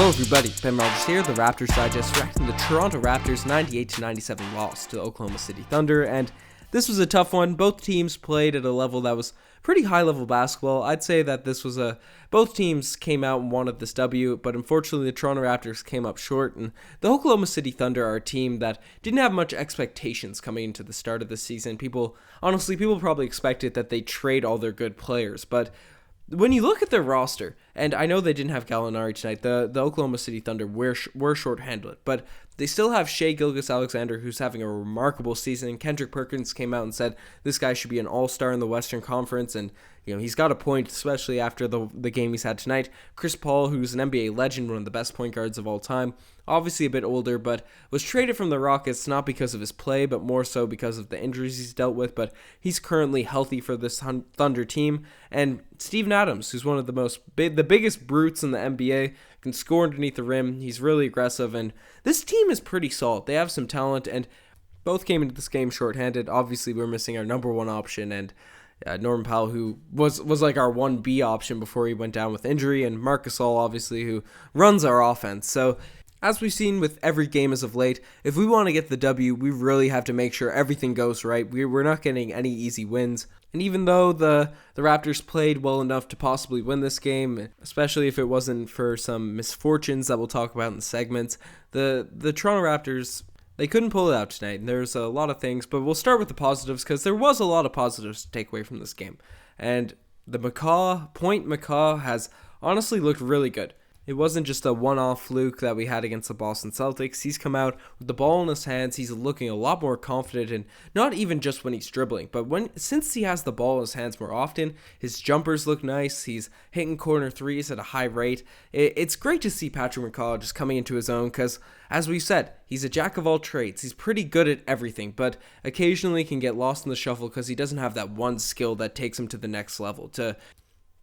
Hello everybody, Ben Rogers here, the Raptors Digest, reacting to the Toronto Raptors 98-97 loss to the Oklahoma City Thunder, and this was a tough one. Both teams played at a level that was pretty high-level basketball. I'd say that both teams came out and wanted this W, but unfortunately the Toronto Raptors came up short, and the Oklahoma City Thunder are a team that didn't have much expectations coming into the start of the season. People probably expected that they trade all their good players, but when you look at their roster, and I know they didn't have Gallinari tonight, the Oklahoma City Thunder were shorthanded, but they still have Shai Gilgeous-Alexander, who's having a remarkable season. Kendrick Perkins came out and said this guy should be an all-star in the Western Conference, and he's got a point, especially after the game he's had tonight. Chris Paul, who's an NBA legend, one of the best point guards of all time, obviously a bit older, but was traded from the Rockets not because of his play, but more so because of the injuries he's dealt with, but he's currently healthy for this Thunder team. And Steven Adams, who's one of the biggest brutes in the NBA, can score underneath the rim. He's really aggressive, and this team is pretty solid. They have some talent, and both came into this game shorthanded. Obviously, we're missing our number one option, and Norman Powell, who was like our 1B option before he went down with injury, and Marc Gasol, obviously, who runs our offense. So, as we've seen with every game as of late, if we want to get the W, we really have to make sure everything goes right. We're not getting any easy wins. And even though the Raptors played well enough to possibly win this game, especially if it wasn't for some misfortunes that we'll talk about in the segments, the Toronto Raptors, they couldn't pull it out tonight. And there's a lot of things, but we'll start with the positives because there was a lot of positives to take away from this game. And the McCaw has honestly looked really good. It wasn't just a one-off fluke that we had against the Boston Celtics. He's come out with the ball in his hands. He's looking a lot more confident, and not even just when he's dribbling, but since he has the ball in his hands more often, his jumpers look nice. He's hitting corner threes at a high rate. It's great to see Patrick McCaw just coming into his own because, as we've said, he's a jack of all trades. He's pretty good at everything, but occasionally can get lost in the shuffle because he doesn't have that one skill that takes him to the next level to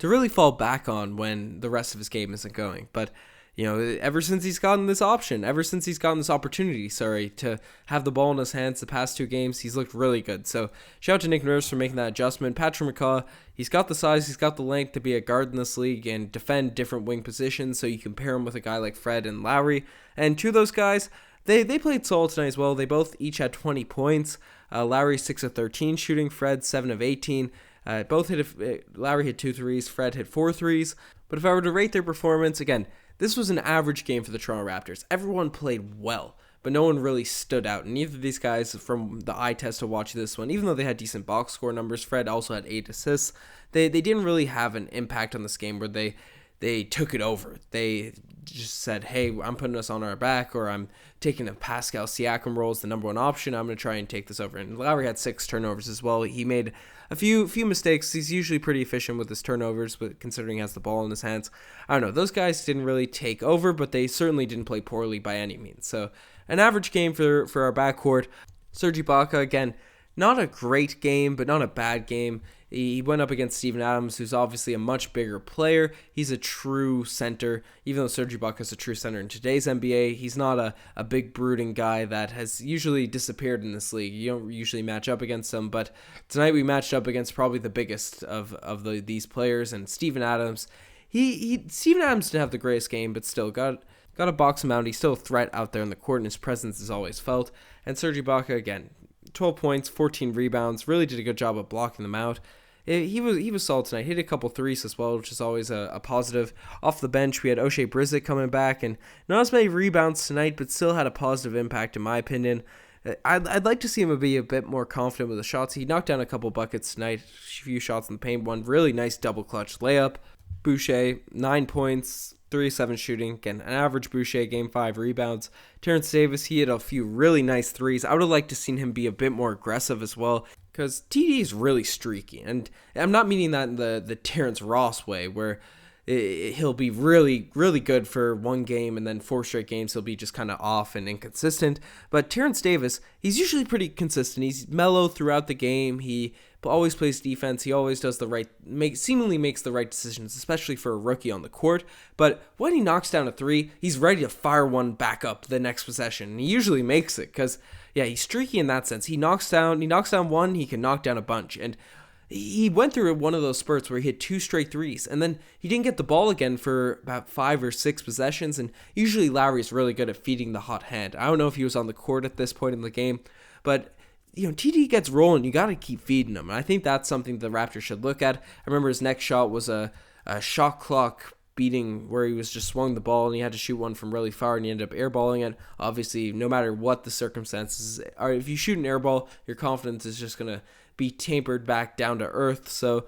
really fall back on when the rest of his game isn't going. But, ever since he's gotten this opportunity, to have the ball in his hands the past two games, he's looked really good. So shout out to Nick Nurse for making that adjustment. Patrick McCaw, he's got the size, he's got the length to be a guard in this league and defend different wing positions, so you can pair him with a guy like Fred and Lowry. And two of those guys, they played solid tonight as well. They both each had 20 points. Lowry 6 of 13 shooting, Fred 7 of 18. Lowry hit 2 threes, Fred hit 4 threes. But if I were to rate their performance, again, this was an average game for the Toronto Raptors. Everyone played well, but no one really stood out. And neither of these guys, from the eye test to watch this one, even though they had decent box score numbers, Fred also had 8 assists, they didn't really have an impact on this game where they took it over. They just said, hey, I'm putting us on our back, or I'm taking a Pascal Siakam role as the number one option. I'm going to try and take this over. And Lowry had 6 turnovers as well. He made a few mistakes. He's usually pretty efficient with his turnovers, but considering he has the ball in his hands, I don't know. Those guys didn't really take over, but they certainly didn't play poorly by any means. So an average game for our backcourt. Serge Ibaka, again, not a great game, but not a bad game. He went up against Steven Adams, who's obviously a much bigger player. He's a true center. Even though Serge Ibaka is a true center in today's NBA, he's not a big brooding guy that has usually disappeared in this league. You don't usually match up against him, but tonight we matched up against probably the biggest of these players, and Steven Adams. Steven Adams didn't have the greatest game, but still got to box him out. He's still a threat out there in the court, and his presence is always felt. And Serge Ibaka, again, 12 points, 14 rebounds, really did a good job of blocking them out. He was solid tonight. Hit a couple threes as well, which is always a positive. Off the bench, we had O'Shea Brissett coming back, and not as many rebounds tonight, but still had a positive impact in my opinion. I'd like to see him be a bit more confident with the shots. He knocked down a couple buckets tonight, a few shots in the paint, one really nice double clutch layup. Boucher, 9 points, 3-7 shooting. Again, an average Boucher game, 5 rebounds. Terrence Davis, he hit a few really nice threes. I would have liked to seen him be a bit more aggressive as well, because TD is really streaky. And I'm not meaning that in the Terrence Ross way, where he'll be really, really good for one game, and then 4 straight games he'll be just kind of off and inconsistent. But Terrence Davis, he's usually pretty consistent. He's mellow throughout the game. He always plays defense. He always does seemingly makes the right decisions, especially for a rookie on the court. But when he knocks down a 3, he's ready to fire one back up the next possession. And he usually makes it because, yeah, he's streaky in that sense. He knocks down one, he can knock down a bunch. And he went through one of those spurts where he hit 2 straight threes, and then he didn't get the ball again for about 5 or 6 possessions, and usually Lowry's really good at feeding the hot hand. I don't know if he was on the court at this point in the game, but TD gets rolling, you got to keep feeding him, and I think that's something the Raptors should look at. I remember his next shot was a shot clock beating where he was just swung the ball and he had to shoot one from really far and he ended up airballing it. Obviously, no matter what the circumstances are, if you shoot an airball, your confidence is just going to be tapered back down to earth. So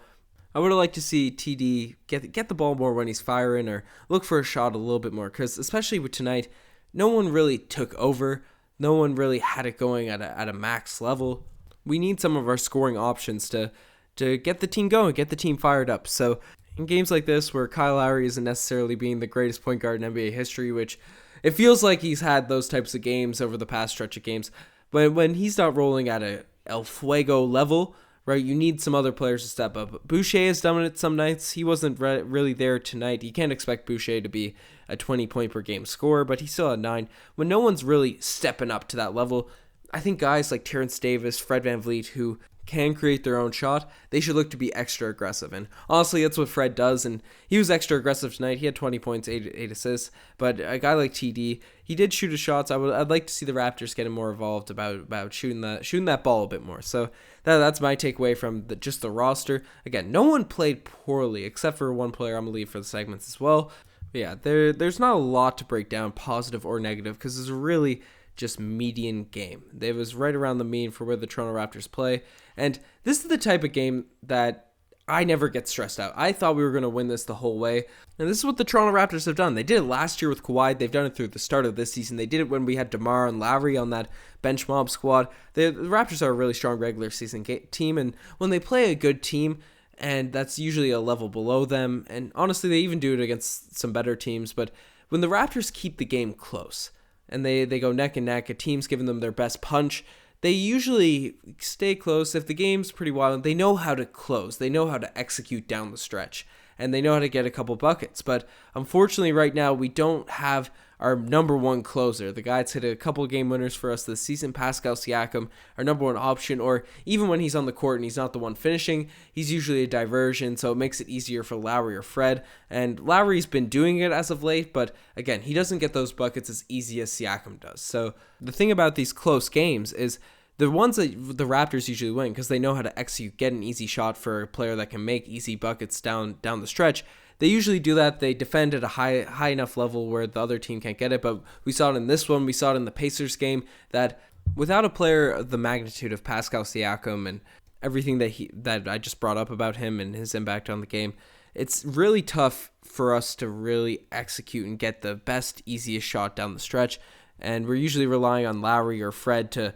I would have liked to see TD get the ball more when he's firing or look for a shot a little bit more, because especially with tonight, no one really took over. No one really had it going at a max level. We need some of our scoring options to get the team going, get the team fired up. So in games like this where Kyle Lowry isn't necessarily being the greatest point guard in NBA history, which it feels like he's had those types of games over the past stretch of games, but when he's not rolling at a El Fuego level, right, you need some other players to step up. Boucher has done it some nights. He wasn't really there tonight. You can't expect Boucher to be a 20-point per game scorer, but he still had 9. When no one's really stepping up to that level, I think guys like Terrence Davis, Fred VanVleet, who can create their own shot, they should look to be extra aggressive. And honestly, that's what Fred does, and he was extra aggressive tonight. He had 20 points, 8 assists, but a guy like TD, he did shoot his shots. I'd like to see the Raptors getting more involved about shooting that ball a bit more. So that's my takeaway from just the roster. Again, no one played poorly except for one player. I'm going to leave for the segments as well. But yeah, there's not a lot to break down, positive or negative, because it's really just median game. It was right around the mean for where the Toronto Raptors play. And this is the type of game that I never get stressed out. I thought we were going to win this the whole way. And this is what the Toronto Raptors have done. They did it last year with Kawhi. They've done it through the start of this season. They did it when we had DeMar and Lowry on that bench mob squad. The Raptors are a really strong regular season team. And when they play a good team, and that's usually a level below them, and honestly, they even do it against some better teams. But when the Raptors keep the game close, and they go neck and neck, a team's giving them their best punch, they usually stay close. If the game's pretty wild, they know how to close. They know how to execute down the stretch, and they know how to get a couple buckets. But unfortunately, right now, we don't have our number one closer. The guy that's hit a couple game winners for us this season, Pascal Siakam, our number one option, or even when he's on the court and he's not the one finishing, he's usually a diversion, so it makes it easier for Lowry or Fred. And Lowry's been doing it as of late, but again, he doesn't get those buckets as easy as Siakam does. So the thing about these close games is the ones that the Raptors usually win because they know how to execute, get an easy shot for a player that can make easy buckets down the stretch. They usually do that. They defend at a high enough level where the other team can't get it. But we saw it in this one. We saw it in the Pacers game that without a player of the magnitude of Pascal Siakam and everything that I just brought up about him and his impact on the game, it's really tough for us to really execute and get the best, easiest shot down the stretch. And we're usually relying on Lowry or Fred to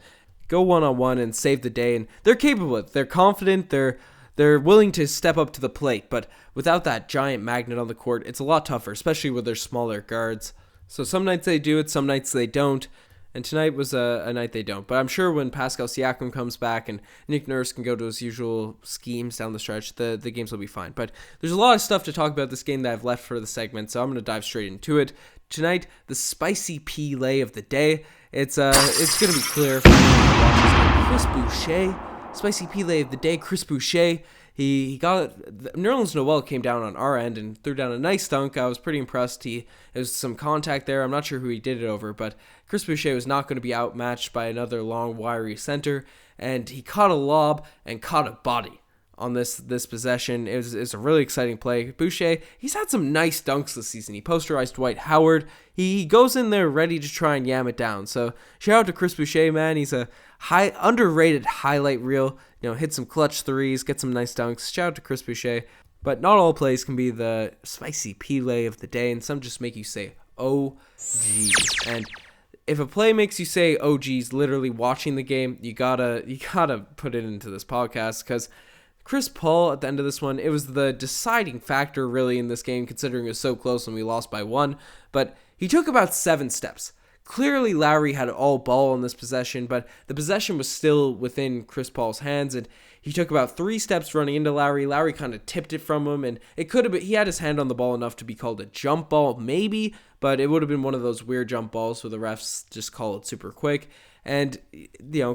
go one-on-one and save the day. And they're capable of it. They're confident. They're willing to step up to the plate, but without that giant magnet on the court, it's a lot tougher, especially with their smaller guards. So some nights they do it, some nights they don't, and tonight was a night they don't. But I'm sure when Pascal Siakam comes back and Nick Nurse can go to his usual schemes down the stretch, the games will be fine. But there's a lot of stuff to talk about this game that I've left for the segment, so I'm going to dive straight into it. Tonight, the spicy pea lay of the day. It's going to be clear for Chris Boucher. Spicy Pele of the day, Chris Boucher. He got it. Nerlens Noel came down on our end and threw down a nice dunk. I was pretty impressed. There was some contact there. I'm not sure who he did it over, but Chris Boucher was not going to be outmatched by another long, wiry center, and he caught a lob and caught a body on this possession. It was a really exciting play. Boucher, he's had some nice dunks this season. He posterized Dwight Howard. He goes in there ready to try and yam it down. So shout out to Chris Boucher, man. He's a underrated highlight reel. Hit some clutch threes, get some nice dunks. Shout out to Chris Boucher. But not all plays can be the spicy Pele of the day, and some just make you say, oh, geez. And if a play makes you say, oh, geez, literally watching the game, you gotta put it into this podcast, because Chris Paul, at the end of this one, it was the deciding factor really in this game, considering it was so close and we lost by 1, but he took about 7 steps. Clearly, Lowry had all ball in this possession, but the possession was still within Chris Paul's hands, and he took about 3 steps running into Lowry. Lowry kind of tipped it from him, and it could have been, he had his hand on the ball enough to be called a jump ball, maybe, but it would have been one of those weird jump balls where the refs just call it super quick. and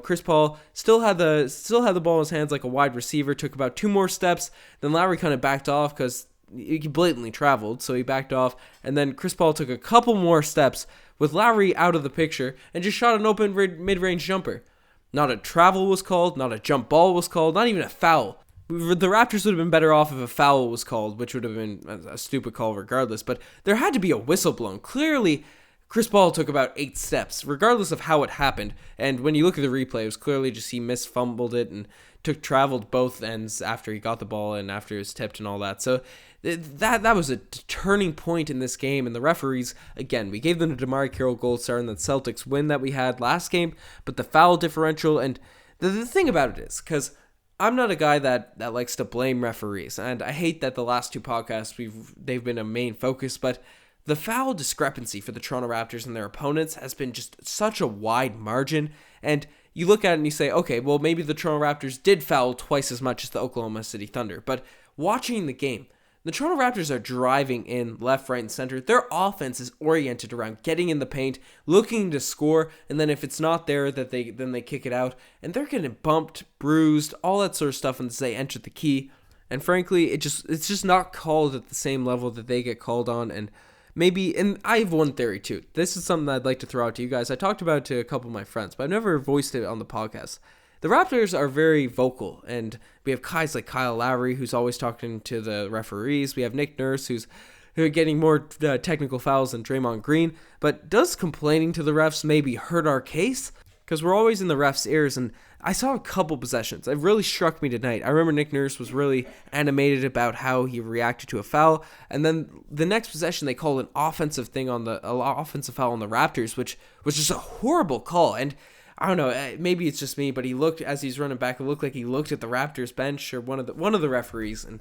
Chris Paul still had the ball in his hands like a wide receiver. Took about 2 more steps, then Lowry kind of backed off because he blatantly traveled, so he backed off, and then Chris Paul took a couple more steps with Lowry out of the picture and just shot an open mid-range jumper. Not a travel was called, not a jump ball was called, not even a foul. The Raptors would have been better off if a foul was called, which would have been a stupid call regardless, but there had to be a whistle blown. Clearly, Chris Paul took about 8 steps, regardless of how it happened, and when you look at the replay, it was clearly just he misfumbled it and traveled both ends after he got the ball and after it was tipped and all that. So that was a turning point in this game, and the referees, again, we gave them a DeMar Carroll gold star in the Celtics win that we had last game, but the foul differential, and the thing about it is, because I'm not a guy that likes to blame referees, and I hate that the last 2 podcasts they've been a main focus, but the foul discrepancy for the Toronto Raptors and their opponents has been just such a wide margin, and you look at it and you say, okay, well, maybe the Toronto Raptors did foul twice as much as the Oklahoma City Thunder, but watching the game, the Toronto Raptors are driving in left, right, and center. Their offense is oriented around getting in the paint, looking to score, and then if it's not there, then they kick it out, and they're getting bumped, bruised, all that sort of stuff as they enter the key, and frankly, it's just not called at the same level that they get called on, and I have one theory too. This is something I'd like to throw out to you guys. I talked about it to a couple of my friends, but I've never voiced it on the podcast. The Raptors are very vocal, and we have guys like Kyle Lowry, who's always talking to the referees. We have Nick Nurse, who are getting more technical fouls than Draymond Green. But does complaining to the refs maybe hurt our case? Because we're always in the refs' ears, and I saw a couple possessions. It really struck me tonight. I remember Nick Nurse was really animated about how he reacted to a foul, and then the next possession they called an offensive foul on the Raptors, which was just a horrible call. And I don't know, maybe it's just me, but he looked, as he's running back, it looked like he looked at the Raptors bench or one of the referees, and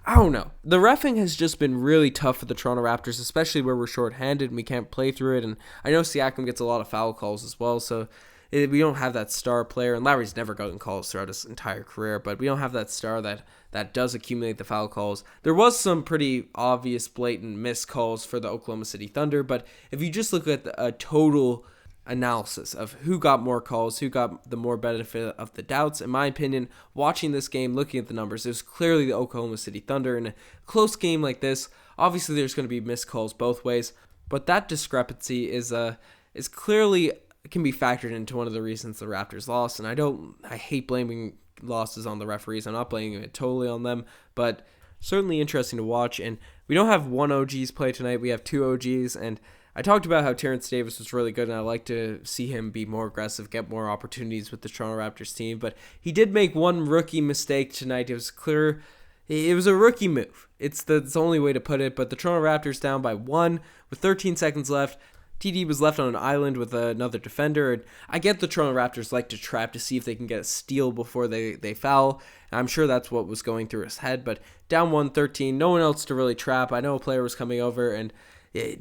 I don't know. The reffing has just been really tough for the Toronto Raptors, especially where we're shorthanded and we can't play through it, and I know Siakam gets a lot of foul calls as well, so we don't have that star player, and Lowry's never gotten calls throughout his entire career, but we don't have that star that does accumulate the foul calls. There was some pretty obvious, blatant missed calls for the Oklahoma City Thunder, but if you just look at a total analysis of who got more calls, who got the more benefit of the doubts, in my opinion, watching this game, looking at the numbers, it was clearly the Oklahoma City Thunder. In a close game like this, obviously there's going to be missed calls both ways, but that discrepancy is clearly can be factored into one of the reasons the Raptors lost, and I hate blaming losses on the referees. I'm not blaming it totally on them, but certainly interesting to watch. And we don't have one OGs play tonight, we have 2 OGs, and I talked about how Terrence Davis was really good, and I like to see him be more aggressive, get more opportunities with the Toronto Raptors team, but he did make one rookie mistake tonight. It was clear it was a rookie move. It's the only way to put it, but the Toronto Raptors down by 1 with 13 seconds left. TD was left on an island with another defender, and I get the Toronto Raptors like to trap to see if they can get a steal before they foul. I'm sure that's what was going through his head, but down 1-13, no one else to really trap. I know a player was coming over, and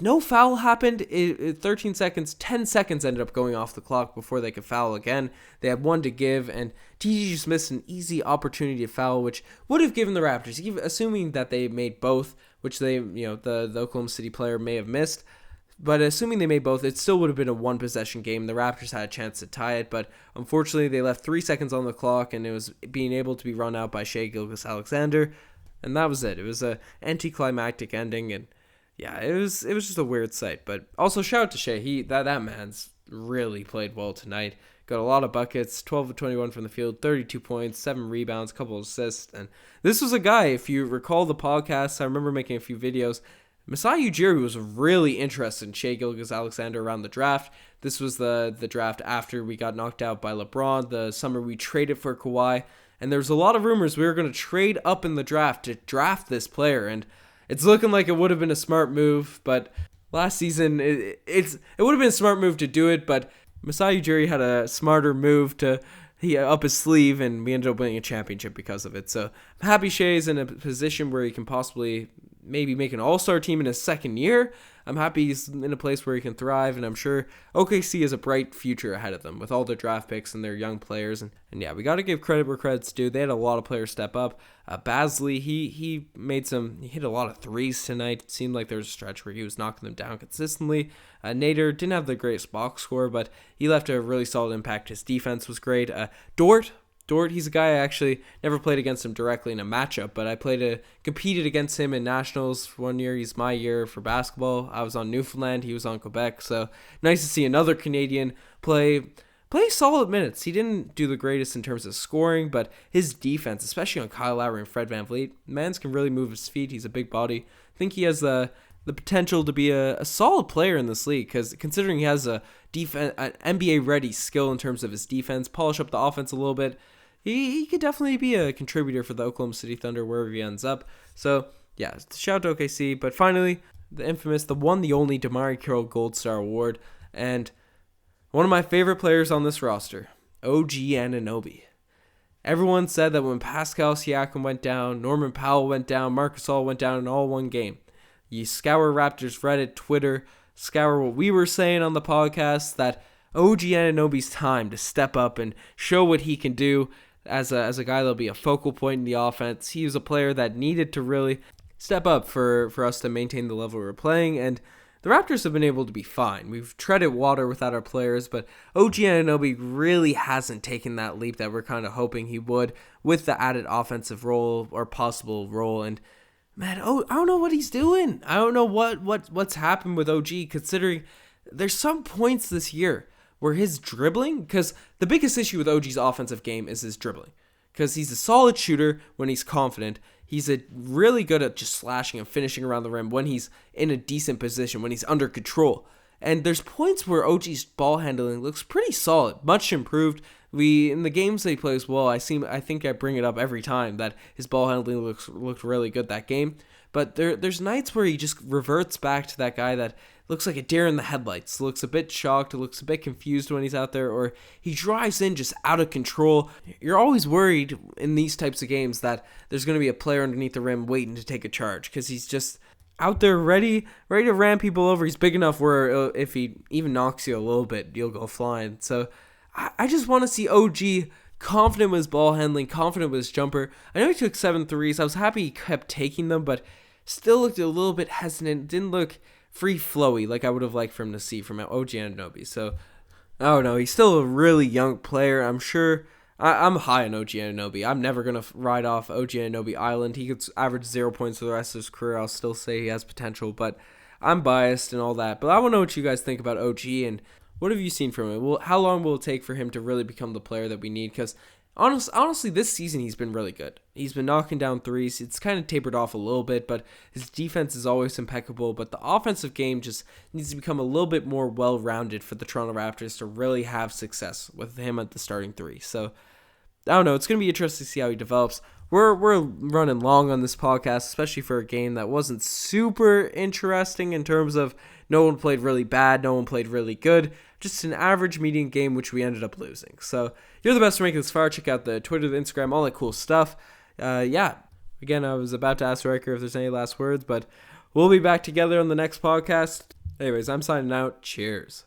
no foul happened. 13 seconds, 10 seconds ended up going off the clock before they could foul again. They had 1 to give, and TD just missed an easy opportunity to foul, which would have given the Raptors, even assuming that they made both, which the Oklahoma City player may have missed. But assuming they made both, it still would have been a 1-possession game. The Raptors had a chance to tie it, but unfortunately they left 3 seconds on the clock, and it was being able to be run out by Shai Gilgeous-Alexander, and that was it. It was a anticlimactic ending, and yeah, it was just a weird sight. But also shout out to Shai. That man's really played well tonight. Got a lot of buckets, 12 of 21 from the field, 32 points, 7 rebounds, couple of assists, and this was a guy, if you recall the podcast, I remember making a few videos. Masai Ujiri was really interested in Shai Gilgeous-Alexander around the draft. This was the draft after we got knocked out by LeBron, the summer we traded for Kawhi, and there was a lot of rumors we were going to trade up in the draft to draft this player, and it's looking like it would have been a smart move, but last season it would have been a smart move to do it, but Masai Ujiri had a smarter move up his sleeve, and we ended up winning a championship because of it. So I'm happy Shai's in a position where he can possibly maybe make an all-star team in his second year. I'm happy he's in a place where he can thrive, and I'm sure OKC has a bright future ahead of them with all their draft picks and their young players. And yeah, we got to give credit where credit's due. They had a lot of players step up. Basley, he hit a lot of threes tonight. It seemed like there was a stretch where he was knocking them down consistently. Nader didn't have the greatest box score, but he left a really solid impact. His defense was great. Dort, he's a guy I actually never played against him directly in a matchup, but I competed against him in nationals for 1 year. He's my year for basketball. I was on Newfoundland, he was on Quebec, so nice to see another Canadian play solid minutes. He didn't do the greatest in terms of scoring, but his defense, especially on Kyle Lowry and Fred VanVleet, Mans can really move his feet. He's a big body. I think he has the potential to be a solid player in this league, because considering he has an NBA-ready skill in terms of his defense, polish up the offense a little bit, he could definitely be a contributor for the Oklahoma City Thunder wherever he ends up. So, yeah, shout out to OKC. But finally, the infamous, the one, the only Damari Carroll Gold Star Award. And one of my favorite players on this roster, OG Anunoby. Everyone said that when Pascal Siakam went down, Norman Powell went down, Marc Gasol went down in all one game. You scour Raptors Reddit, Twitter, scour what we were saying on the podcast, that OG Anunoby's time to step up and show what he can do as a guy that'll be a focal point in the offense. He was a player that needed to really step up for us to maintain the level we're playing, and the Raptors have been able to be fine. We've treaded water without our players, but OG Anunoby really hasn't taken that leap that we're kind of hoping he would with the added offensive role or possible role. And man, I don't know what he's doing. I don't know what's happened with OG, considering there's some points this year where his dribbling, because the biggest issue with OG's offensive game is his dribbling, because he's a solid shooter when he's confident. He's really good at just slashing and finishing around the rim when he's in a decent position, when he's under control. And there's points where OG's ball handling looks pretty solid, much improved. In the games that he plays well, I think I bring it up every time that his ball handling looked really good that game. But there's nights where he just reverts back to that guy that looks like a deer in the headlights, looks a bit shocked, looks a bit confused when he's out there, or he drives in just out of control. You're always worried in these types of games that there's going to be a player underneath the rim waiting to take a charge, because he's just out there ready to ram people over. He's big enough where if he even knocks you a little bit, you'll go flying. So I just want to see OG confident with his ball handling, confident with his jumper. I know he took 7 threes. I was happy he kept taking them, but still looked a little bit hesitant. Didn't look free flowy like I would have liked for him to see from OG Anunoby. So I don't know. He's still a really young player. I'm sure I'm high on OG Anunoby. I'm never going to ride off OG Anunoby Island. He could average 0 points for the rest of his career. I'll still say he has potential, but I'm biased and all that. But I want to know what you guys think about OG, and what have you seen from him? Well, how long will it take for him to really become the player that we need? Because honestly, this season he's been really good. He's been knocking down threes. It's kind of tapered off a little bit, but his defense is always impeccable. But the offensive game just needs to become a little bit more well-rounded for the Toronto Raptors to really have success with him at the starting three. So I don't know. It's going to be interesting to see how he develops. We're running long on this podcast, especially for a game that wasn't super interesting in terms of no one played really bad, no one played really good. Just an average median game, which we ended up losing. So you're the best for making this far. Check out the Twitter, the Instagram, all that cool stuff. Again, I was about to ask Riker if there's any last words, but we'll be back together on the next podcast. Anyways, I'm signing out. Cheers.